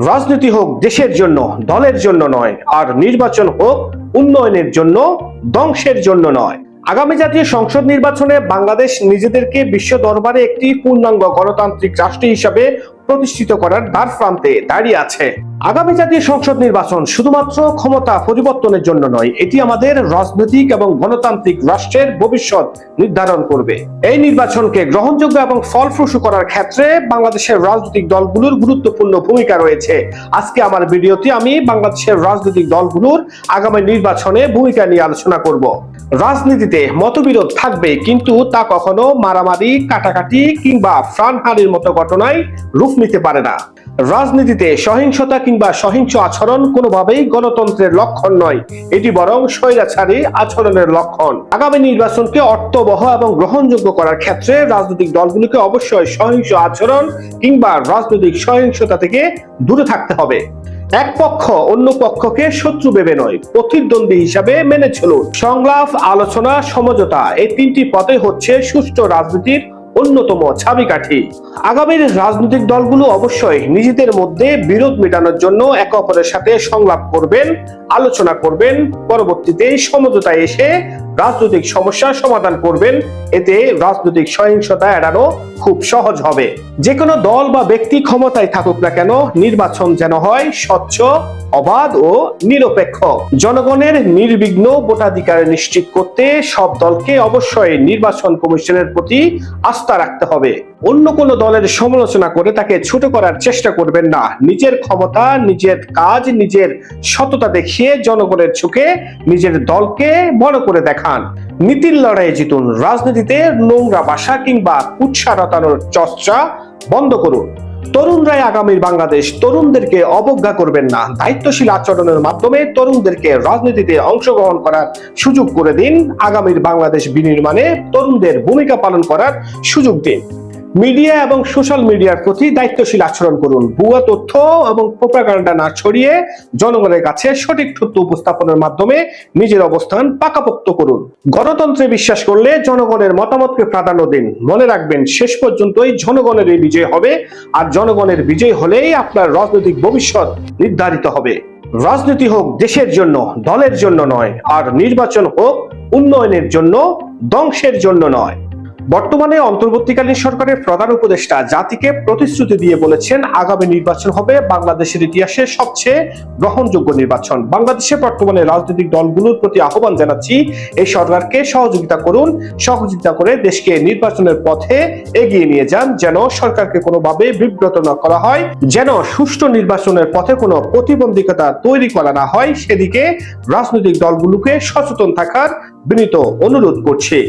রাজনীতি হোক দেশের জন্য, দলের জন্য নয়, আর নির্বাচন হোক উন্নয়নের জন্য, ধ্বংসের জন্য নয়। আগামী জাতীয় সংসদ নির্বাচনে বাংলাদেশ নিজেদেরকে বিশ্ব দরবারে একটি পূর্ণাঙ্গ গণতান্ত্রিক রাষ্ট্র হিসাবে প্রতিষ্ঠিত করার দ্বার প্রান্তে দাঁড়িয়ে আছে। আগামী জাতীয় সংসদ নির্বাচন শুধুমাত্র ক্ষমতা পরিবর্তনের জন্য নয়, এটি আমাদের রাজনৈতিক এবং গণতান্ত্রিক রাষ্ট্রের ভবিষ্যৎ নির্ধারণ করবে। এই নির্বাচনকে গ্রহণযোগ্য এবং ফলপ্রসূ করার ক্ষেত্রে বাংলাদেশের রাজনৈতিক দলগুলোর গুরুত্বপূর্ণ ভূমিকা রয়েছে। আজকে আমার ভিডিওতে আমি বাংলাদেশের রাজনৈতিক দলগুলোর আগামী নির্বাচনে ভূমিকা নিয়ে আলোচনা করব। রাজনীতিতে মতবিরোধ থাকবে, কিন্তু তা কখনো মারামারি, কাটাকাটি কিংবা প্রাণহানির মতো ঘটনায় রূপ নিতে পারে না। রাজনীতিতে সহিংসতা কিংবা সহিংস আচরণ কোনোভাবেই গণতন্ত্রের লক্ষণ নয়, এটি বরং স্বৈরাচারী আচরণের লক্ষণ। আগামী নির্বাচনকে অর্থবহ এবং গ্রহণযোগ্য করার ক্ষেত্রে রাজনৈতিক দলগুলোকে অবশ্যই সহিংস আচরণ কিংবা রাজনৈতিক সহিংসতা থেকে দূরে থাকতে হবে। এক পক্ষ অন্য পক্ষকে শত্রু ভেবে নয়, প্রতিদ্বন্দ্বী হিসাবে মেনে চলুন। সংলাপ, আলোচনা, সমঝোতা, এই তিনটি পথই হচ্ছে সুষ্ঠু রাজনীতির অন্যতম চাবিকাঠি। আগামীর রাজনৈতিক দলগুলো অবশ্যই নিজেদের মধ্যে বিরোধ মেটানোর জন্য একে অপরের সাথে সংলাপ করবেন, আলোচনা করবেন, পরবর্তীতে সমঝোতায় এসে রাজনৈতিক সমস্যার সমাধান করবেন। এতে রাজনৈতিক সহিংসতা এড়ানো খুব সহজ হবে। যে কোনো দল বা ব্যক্তি ক্ষমতায় থাকুক না কেন, নির্বাচন যেন হয় স্বচ্ছ, অবাধ ও নিরপেক্ষ। জনগণের নির্বিঘ্ন ভোটাধিকার নিশ্চিত করতে সব দলকে অবশ্যই নির্বাচন কমিশনের প্রতি আস্থা রাখতে হবে। অন্য কোন দলের সমালোচনা করে তাকে ছোট করার চেষ্টা করবেন না। নিজের ক্ষমতা, নিজের কাজ, নিজের সততা দেখিয়ে জনগণের চোখে নিজের দলকে বড় করে দেখান। নীতির লড়াইয়ে জিতুন। রাজনীতিতে নোংরা ভাষা কিংবা কুৎসা রটানোর চর্চা বন্ধ করুন। তরুণরাই আগামীর বাংলাদেশ, তরুণদেরকে অবজ্ঞা করবেন না। দায়িত্বশীল আচরণের মাধ্যমে তরুণদেরকে রাজনীতিতে অংশগ্রহণ করার সুযোগ করে দিন। আগামীর বাংলাদেশ বিনির্মাণে তরুণদের ভূমিকা পালন করার সুযোগ দিন। মিডিয়া এবং সোশ্যাল মিডিয়ার প্রতি দায়িত্বশীল আচরণ করুন। ভুয়া তথ্য এবং প্রোপাগান্ডা না ছড়িয়ে জনগণের কাছে সঠিক তথ্য উপস্থাপনের মাধ্যমে নিজের অবস্থান পাকাপোক্ত করুন। গণতন্ত্রে বিশ্বাস করলে জনগণের মতামতকে প্রাধান্য দিন। মনে রাখবেন, শেষ পর্যন্তই জনগণের এই বিজয় হবে, আর জনগণের বিজয় হলেই আপনার রাজনৈতিক ভবিষ্যৎ নির্ধারিত হবে। রাজনীতি হোক দেশের জন্য, দলের জন্য নয়, আর নির্বাচন হোক উন্নয়নের জন্য, ধ্বংসের জন্য নয়। বর্তমানে অন্তর্বর্তীকালীন সরকারের প্রধান উপদেষ্টা জাতিকে প্রতিশ্রুতি দিয়ে বলেছেন, আগামী নির্বাচন হবে বাংলাদেশের ইতিহাসে সবচেয়ে গ্রহণযোগ্য নির্বাচন। বাংলাদেশে বর্তমানে রাজনৈতিক দলগুলোর প্রতি আহ্বান জানাচ্ছি, এই সরকারকে সহযোগিতা করুন। সহযোগিতা করে দেশকে নির্বাচনের পথে এগিয়ে নিয়ে যান, যেন সরকারকে কোনোভাবে বিব্রত না করা হয়, যেন সুষ্ঠু নির্বাচনের পথে কোনো প্রতিবন্ধকতা তৈরি করা না হয়। সেদিকে রাজনৈতিক দলগুলোকে সচেতন থাকার বিনীত অনুরোধ করছি।